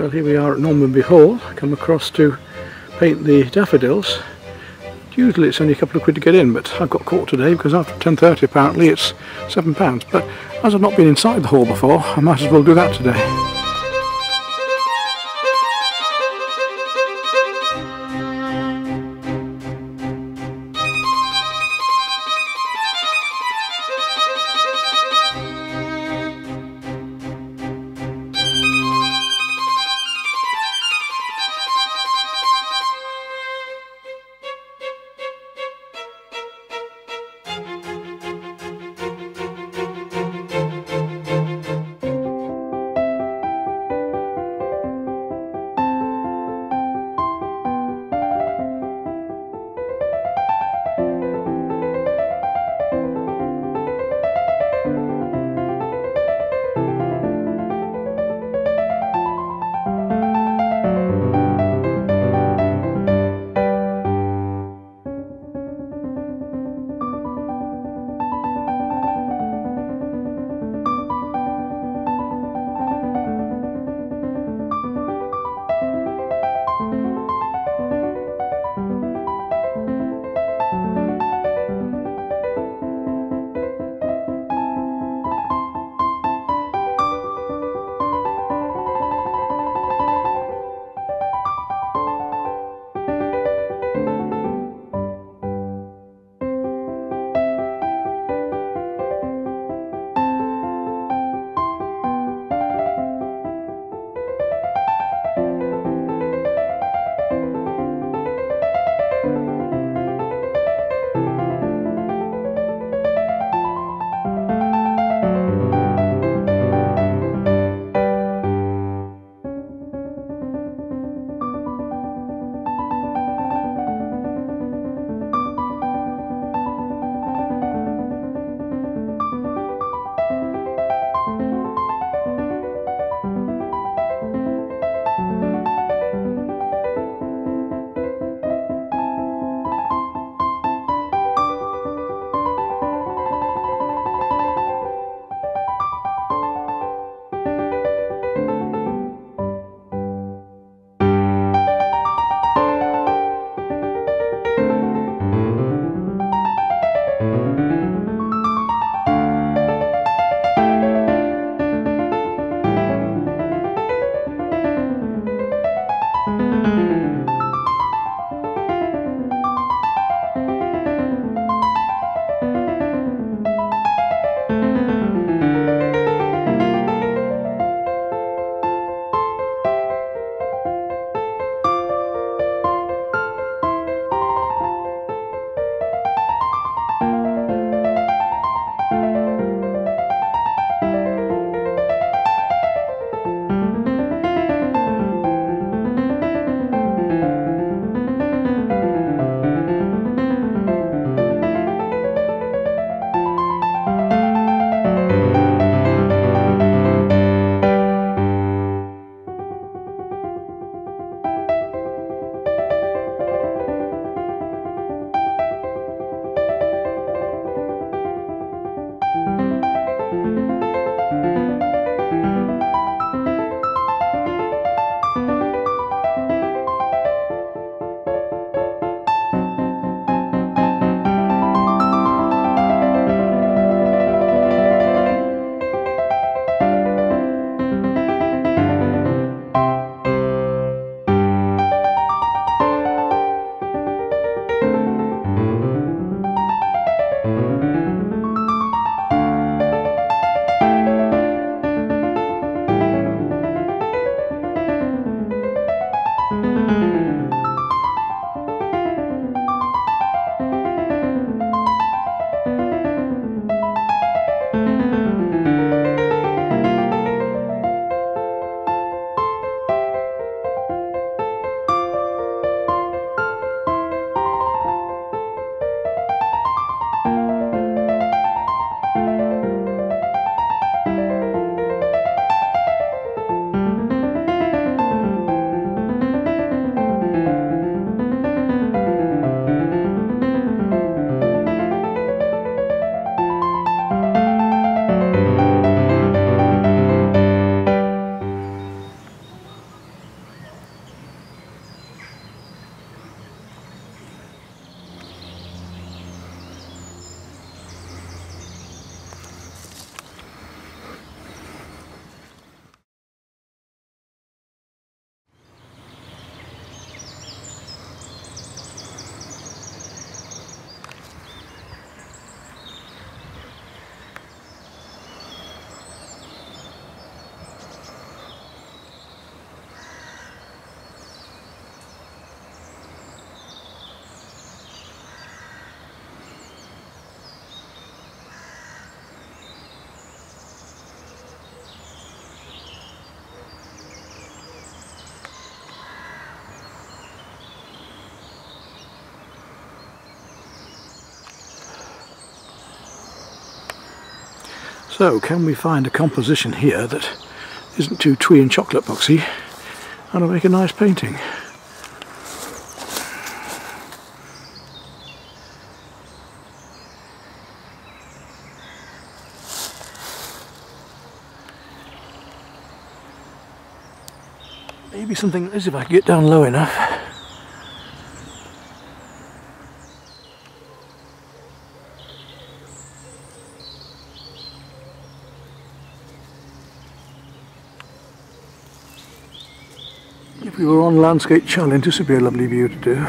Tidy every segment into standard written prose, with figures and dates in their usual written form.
Well, here we are at Normanby Hall. I come across to paint the daffodils. Usually it's only a couple of quid to get in, but I've got caught today because after 10:30 apparently it's £7. But as I've not been inside the hall before, I might as well do that today. So, can we find a composition here that isn't too twee and chocolate boxy and will make a nice painting? Maybe something like this if I can get down low enough. If we were on Landscape Challenge, this would be a lovely view to do.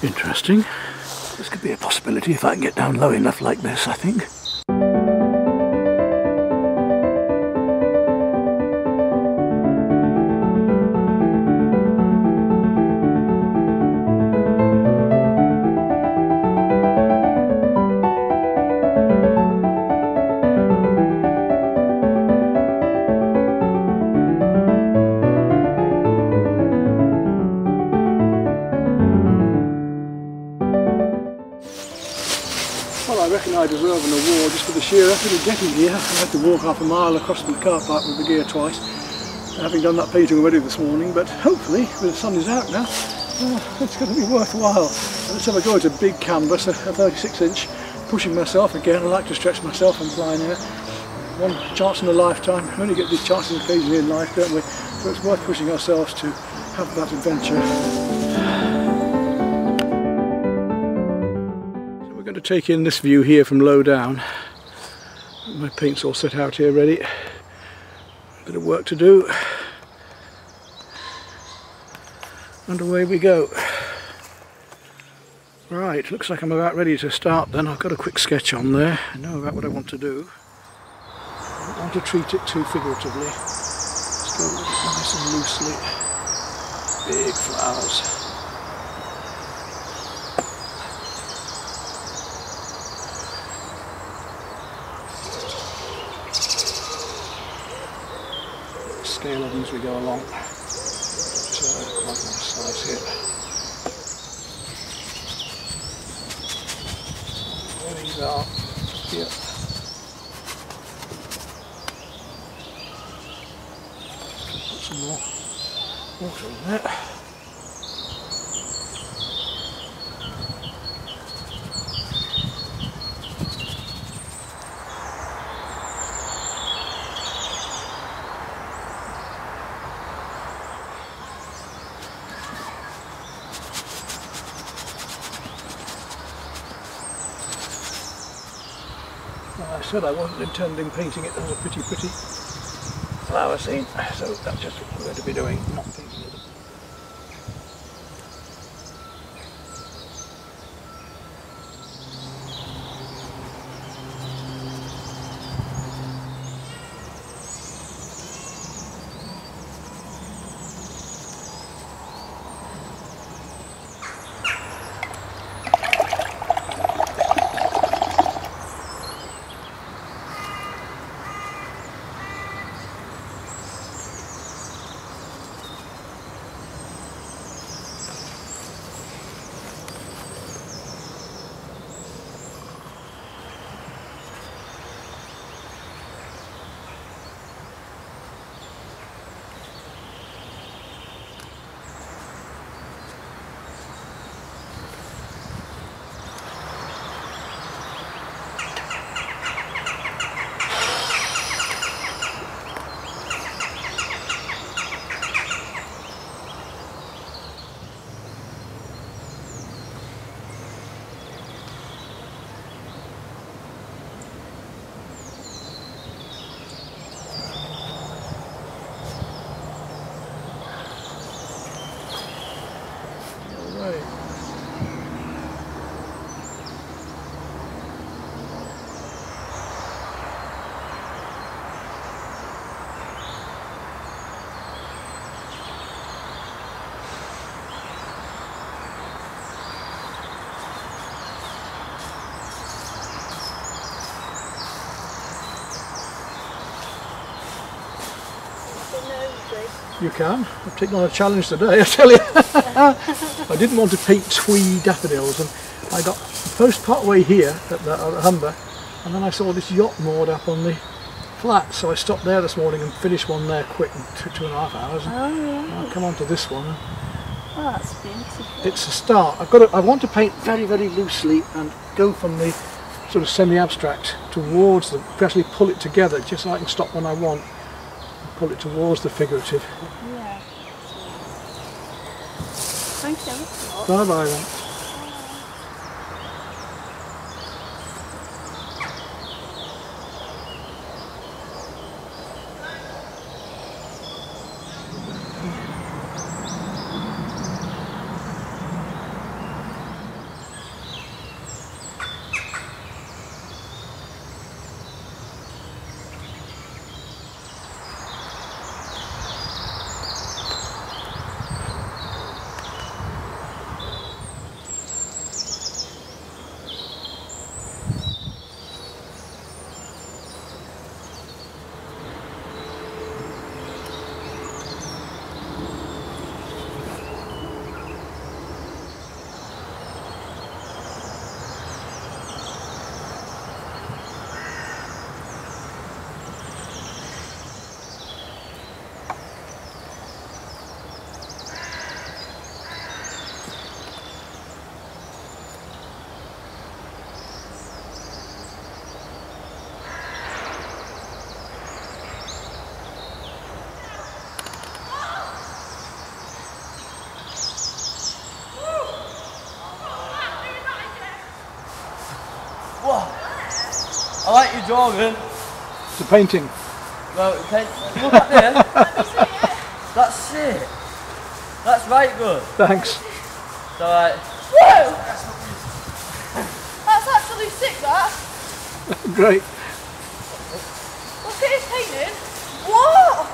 Interesting. This could be a possibility if I can get down low enough like this, I think. Well, I reckon I deserve an award just for the sheer effort of getting here. I had to walk half a mile across from the car park with the gear twice, having done that painting already this morning, but hopefully, when the sun is out now, it's going to be worthwhile. Let's have a go at a big canvas, a 36-inch, pushing myself again. I like to stretch myself and fly here. One chance in a lifetime. We only get these chances occasionally in life, don't we? So it's worth pushing ourselves to have that adventure. To take in this view here from low down. My paint's all set out here ready. A bit of work to do. And away we go. Right, looks like I'm about ready to start then. I've got a quick sketch on there. I know about what I want to do. I don't want to treat it too figuratively. Just go with it nice and loosely. Big flowers. Scale of them as we go along. So quite nice size here. There these are here. Put some more water in there. I said I wasn't intending painting it as a pretty flower scene, so that's just what we're going to be doing, not painting it. You can. I've taken on a challenge today, I tell you. I didn't want to paint twee daffodils, and I got part way here at Humber, and then I saw this yacht moored up on the flat, so I stopped there this morning and finished one there quick in 2.5 hours. And I'll come on to this one. Oh, that's beautiful. It's a start. I want to paint very, very loosely and go from the sort of semi-abstract towards the, actually pull it together, just so I can stop when I want. Pull it towards the figurative. Yeah. Thank you. Bye bye then. I like your drawing. It's a painting. Well, look at there. That's it. That's right good. Thanks. It's alright. Whoa! That's actually sick, that. Great. Look at his painting. What?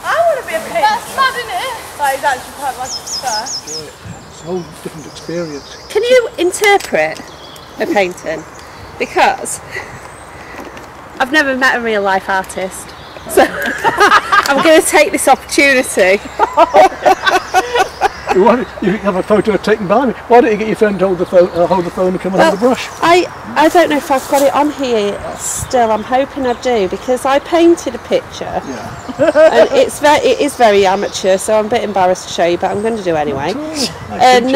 I want to be a painter. That's mad, isn't it? That is actually quite mad, to be fair. It's a whole different experience. Can you interpret a painting? Because I've never met a real life artist, so I'm going to take this opportunity. You have a photo taken by me. Why don't you get your friend to hold the phone and come and hold the brush? I don't know if I've got it on here still. I'm hoping I do, because I painted a picture. Yeah. And it is very amateur, so I'm a bit embarrassed to show you, but I'm going to do anyway. And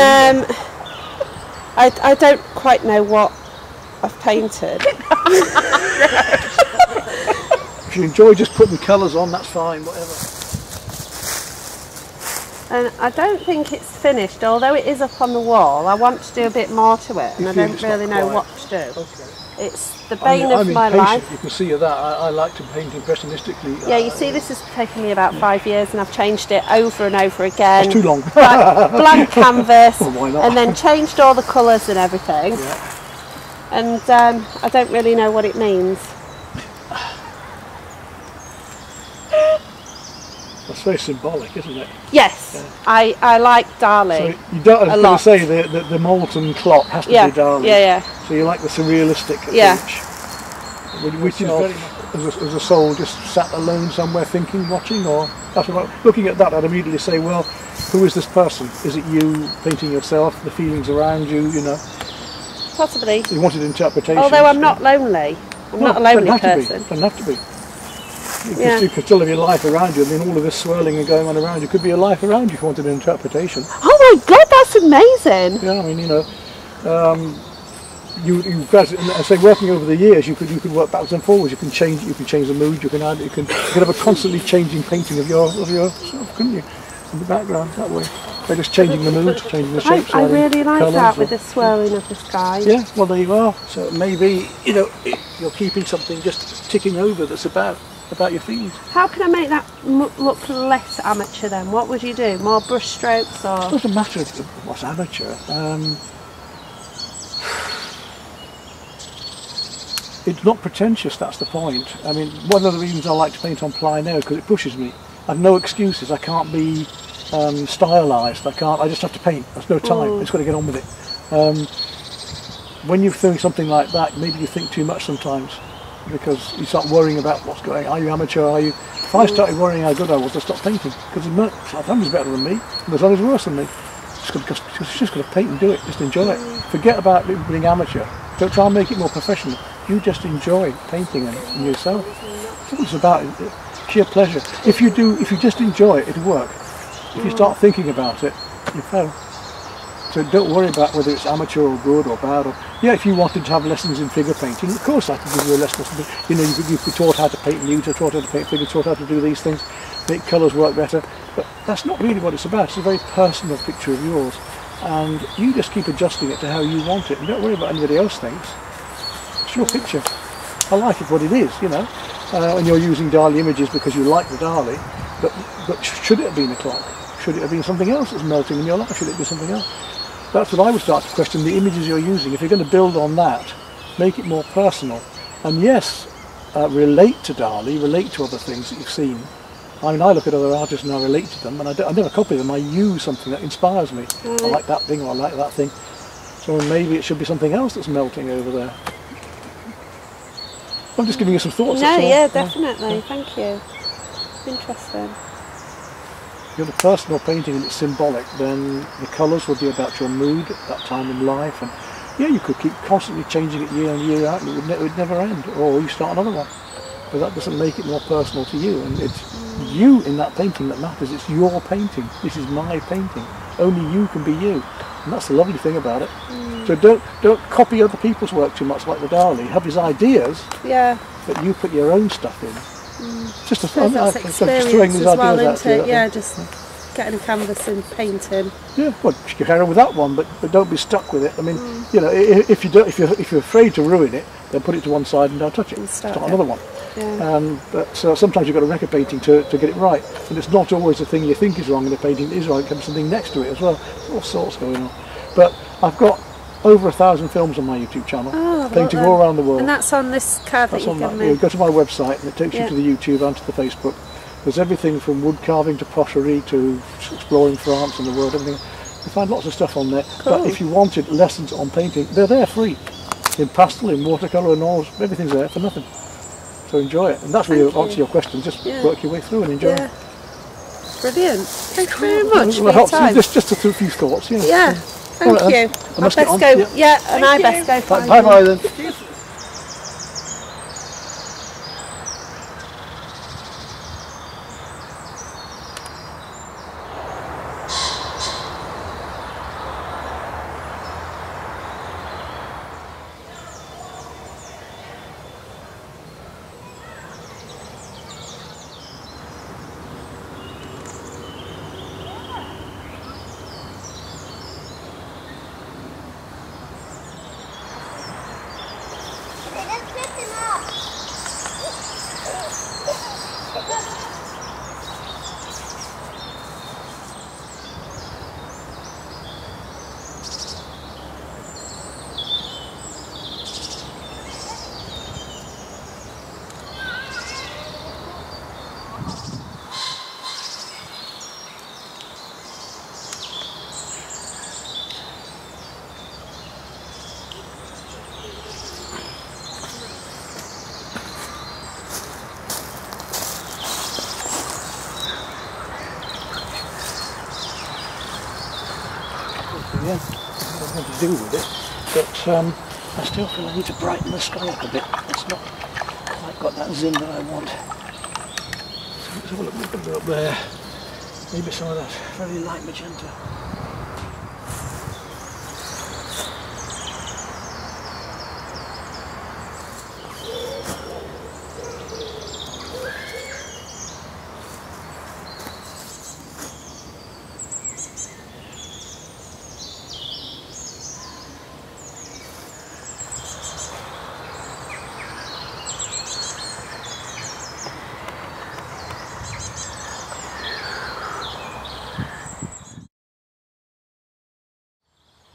I don't quite know what I've painted. If you enjoy just putting colours on, that's fine, whatever. And I don't think it's finished, although it is up on the wall. I want to do a bit more to it, and I don't really know what to do. Okay. It's the bane of my impatient. life. You can see that. I like to paint impressionistically. Yeah, you see, this has taken me about 5 years, and I've changed it over and over again. That's too long. Blank canvas, Well, why not? and then changed all the colours and everything. Yeah. And I don't really know what it means. That's very symbolic, isn't it? Yes, yeah. I like Dali. So you don't. I was going to say the molten clock has to be Dali. Yeah, yeah. So you like the surrealistic approach, which is very much as a soul just sat alone somewhere thinking, watching, or that's what looking at that, I'd immediately say, well, who is this person? Is it you painting yourself? The feelings around you, you know. Possibly. You wanted interpretation. Although I'm not lonely. I'm not a lonely person. Doesn't have to be. You could still have your life around you. I mean, all of this swirling and going on around you could be a life around you if you wanted an interpretation. Oh my God, that's amazing! Yeah, I mean, you know, you guys, I say, working over the years, you could work backwards and forwards. You can change the mood. You can have a constantly changing painting of yourself, couldn't you? In the background that way. They're just changing the mood, changing the shapes. I really like that with the swirling of the sky. Yeah, well there you are. So maybe, you know, you're keeping something just ticking over that's about your feelings. How can I make that look less amateur then? What would you do? More brush strokes or? It doesn't matter what's amateur. It's not pretentious, that's the point. I mean, one of the reasons I like to paint on plein air is because it pushes me. I've no excuses. I can't be stylised. I just have to paint. There's no time. I just got to get on with it. When you're doing something like that, maybe you think too much sometimes, because you start worrying about what's going on. Are you amateur? Are you If I started worrying how good I was, I'd stop painting, because somebody's better than me, and there's others worse than me. Just got to paint and do it, just enjoy it. Forget about it being amateur. Don't try and make it more professional. You just enjoy painting and yourself. That's what it's about, sheer pleasure. If you just enjoy it, it'll work. If you start thinking about it, you fail. So don't worry about whether it's amateur or good or bad. Or, yeah, if you wanted to have lessons in figure painting, of course I could give you a lesson. You know, you could be taught how to paint nude, taught how to paint figures, taught how to do these things, make colours work better. But that's not really what it's about. It's a very personal picture of yours. And you just keep adjusting it to how you want it. And don't worry about what anybody else thinks. It's your picture. I like it what it is, you know. And you're using Dali images because you like the Dali. But should it have been a clock? Should it have been something else that's melting in your life? Should it be something else? That's what I would start to question, the images you're using. If you're going to build on that, make it more personal. And yes, relate to Dali, relate to other things that you've seen. I mean, I look at other artists and I relate to them, and I never copy them. I use something that inspires me. I like that thing, or I like that thing. So maybe it should be something else that's melting over there. I'm just giving you some thoughts. No, yeah, definitely. Thank you. Interesting. If you're the personal painting and it's symbolic, then the colours will be about your mood at that time in life. And yeah, you could keep constantly changing it year in year out, and it would never end. Or you start another one. But that doesn't make it more personal to you. And it's you in that painting that matters. It's your painting. This is my painting. Only you can be you. And that's the lovely thing about it. So don't copy other people's work too much like the Dali. Have his ideas, but you put your own stuff in. Just a fun. That's experience as well, isn't it? Yeah, just getting a canvas and painting. Yeah, well, you can carry on with that one, but don't be stuck with it. I mean, you know, if you're afraid to ruin it, then put it to one side and don't touch it. And start another one. Yeah. But sometimes you've got a record painting to get it right, and it's not always the thing you think is wrong in the painting that is right. It comes something next to it as well. There's all sorts going on. But I've got over 1,000 films on my YouTube channel, painting all around the world. And that's on this card that you've given me? You go to my website and it takes you to the YouTube and to the Facebook. There's everything from wood carving to pottery to exploring France and the world, everything. You find lots of stuff on there. Cool. But if you wanted lessons on painting, they're there free. In pastel, in watercolour and all, everything's there for nothing. So enjoy it. And that's really answer your question, just work your way through and enjoy it. Brilliant. Thank you very much for your time. Just a few thoughts, you know. Yeah. Thank you. I best go. Yeah, and I best go. Bye bye then. Yeah, I don't know what to do with it, but I still feel I need to brighten the sky up a bit. It's not quite got that zing that I want. So let's have a look up there. Maybe some of that very light magenta.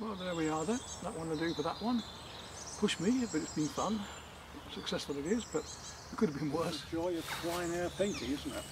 Well, there we are then. That one will do for that one. Pushed me, but it's been fun. Successful it is, but it could have been worse. The joy of plein air painting, isn't it?